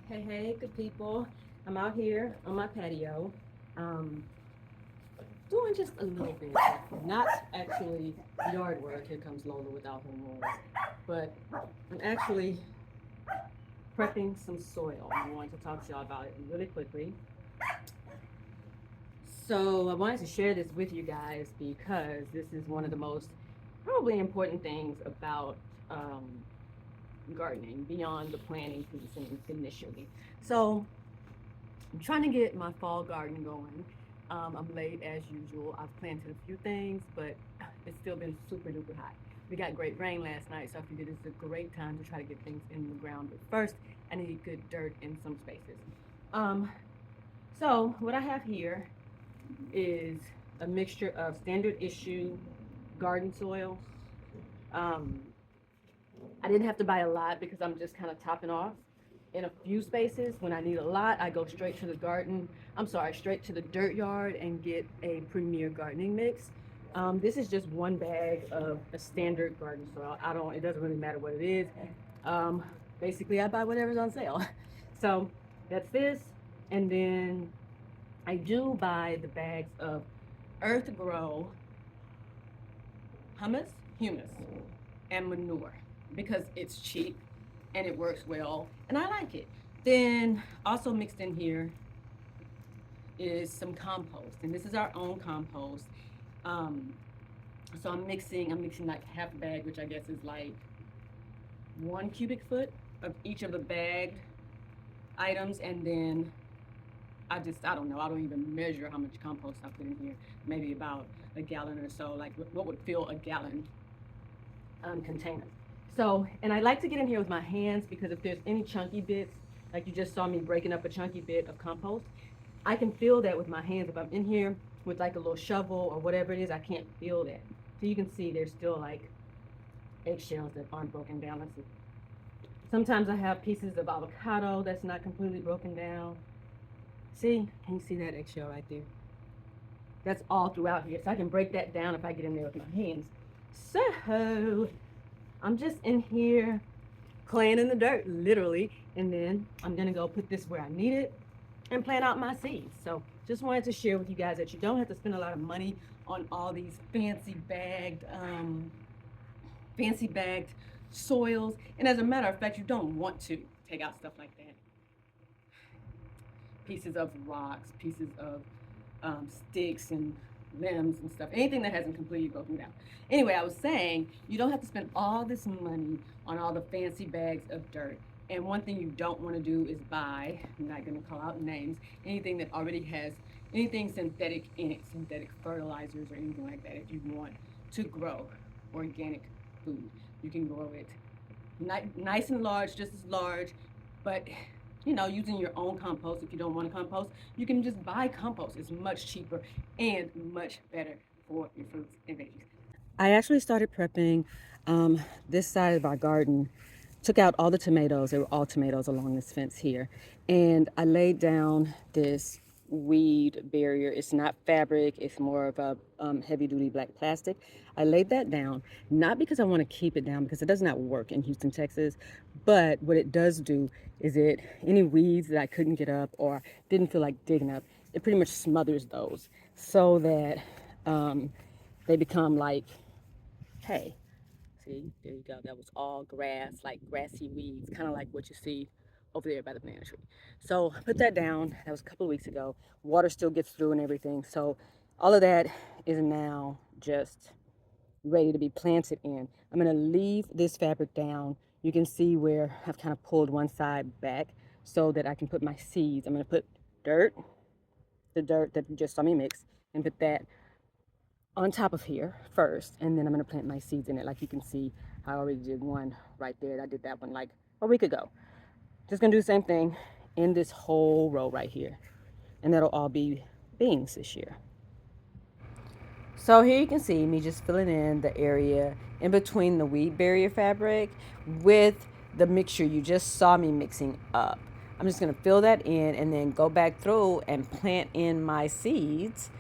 Hey, good people. I'm out here on my patio, um, doing just a little bit, not actually yard work. Here comes Lola without her noise, but I'm actually prepping some soil. I wanted to talk to y'all about it really quickly. So I wanted to share this with you guys because this is one of the most probably important things about um, gardening beyond the planting piece initially. So I'm trying to get my fall garden going. I'm late as usual. I've planted a few things, but it's still been super duper hot. We got great rain last night, so I figured it's a great time to try to get things in the ground. But first, I need good dirt in some spaces. Um, so what I have here is a mixture of standard issue garden soil. Um, I didn't have to buy a lot because I'm just kind of topping off in a few spaces. When I need a lot, I go straight to the garden. I'm sorry, straight to the dirt yard and get a premier gardening mix. This is just one bag of a standard garden soil. It doesn't really matter what it is. Um, Basically, I buy whatever's on sale. So that's this. And then I do buy the bags of Earth Grow humus, and manure because it's cheap and it works well and I like it. Then also mixed in here is some compost, and this is our own compost. Um, so I'm mixing like half a bag, which I guess is like 1 cubic foot of each of the bagged items, and then I don't know, I don't even measure how much compost I put in here. Maybe about a gallon or so, like what would fill a gallon container. So, and I like to get in here with my hands because if there's any chunky bits, like you just saw me breaking up a chunky bit of compost, I can feel that with my hands. If I'm in here with like a little shovel or whatever it is, I can't feel that. So you can see there's still like eggshells that aren't broken down. Let's see. Sometimes I have pieces of avocado that's not completely broken down. See, can you see that eggshell right there? That's all throughout here. So I can break that down if I get in there with my hands. So I'm just in here playing in the dirt, literally. And then I'm gonna go put this where I need it and plant out my seeds. So just wanted to share with you guys that you don't have to spend a lot of money on all these fancy bagged soils. And as a matter of fact, you don't want to take out stuff like that. Pieces of rocks, pieces of sticks and limbs and stuff, anything that hasn't completely broken down. Anyway, I was saying you don't have to spend all this money on all the fancy bags of dirt. And one thing you don't want to do is buy, I'm not going to call out names, anything that already has anything synthetic in it, synthetic fertilizers or anything like that. If you want to grow organic food, you can grow it nice and large, just as large, but using your own compost. If you don't want to compost, you can just buy compost. It's much cheaper and much better for your fruits and veggies. I actually started prepping this side of our garden. Took out all the tomatoes. They were all tomatoes along this fence here. And I laid down this weed barrier. It's not fabric. It's more of a heavy duty black plastic. I laid that down, not because I want to keep it down, because it does not work in Houston, Texas. But what it does do is any weeds that I couldn't get up or didn't feel like digging up, it pretty much smothers those so that they become like hay. See, there you go. That was all grass, like grassy weeds, kind of like what you see over there by the banana tree. So put that down. That was a couple of weeks ago. Water still gets through and everything. So all of that is now just ready to be planted in. I'm going to leave this fabric down. You can see where I've kind of pulled one side back so that I can put my seeds. I'm going to put the dirt that you just saw me mix, and put that on top of here first, and then I'm going to plant my seeds in it. Like you can see, I already did one right there. I did that one like a week ago. Just going to do the same thing in this whole row right here, and that'll all be beans this year. So here you can see me just filling in the area in between the weed barrier fabric with the mixture you just saw me mixing up. I'm just going to fill that in and then go back through and plant in my seeds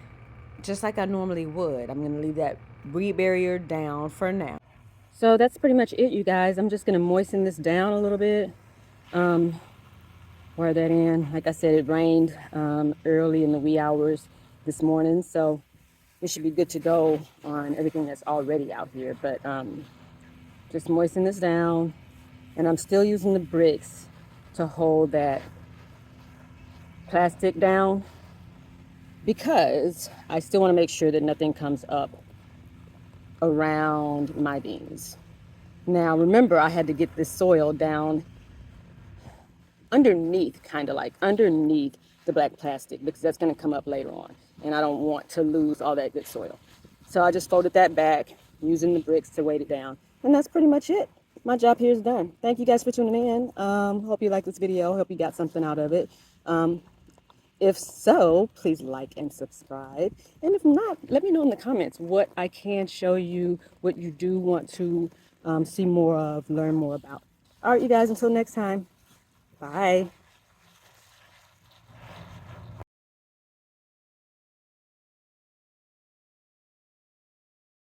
just like I normally would. I'm going to leave that weed barrier down for now. So that's pretty much it, you guys. I'm just going to moisten this down a little bit. wire that in. Like I said, it rained early in the wee hours this morning, so we should be good to go on everything that's already out here. But just moisten this down, and I'm still using the bricks to hold that plastic down because I still want to make sure that nothing comes up around my beans. Now remember, I had to get this soil down underneath, kind of like underneath the black plastic, because that's going to come up later on, and I don't want to lose all that good soil. So I just folded that back using the bricks to weight it down, and that's pretty much it. My job here is done. Thank you guys for tuning in. Hope you liked this video. Hope you got something out of it. If so, please like and subscribe. And if not, let me know in the comments what I can show you, what you do want to see more of, learn more about. All right, you guys, until next time. Bye.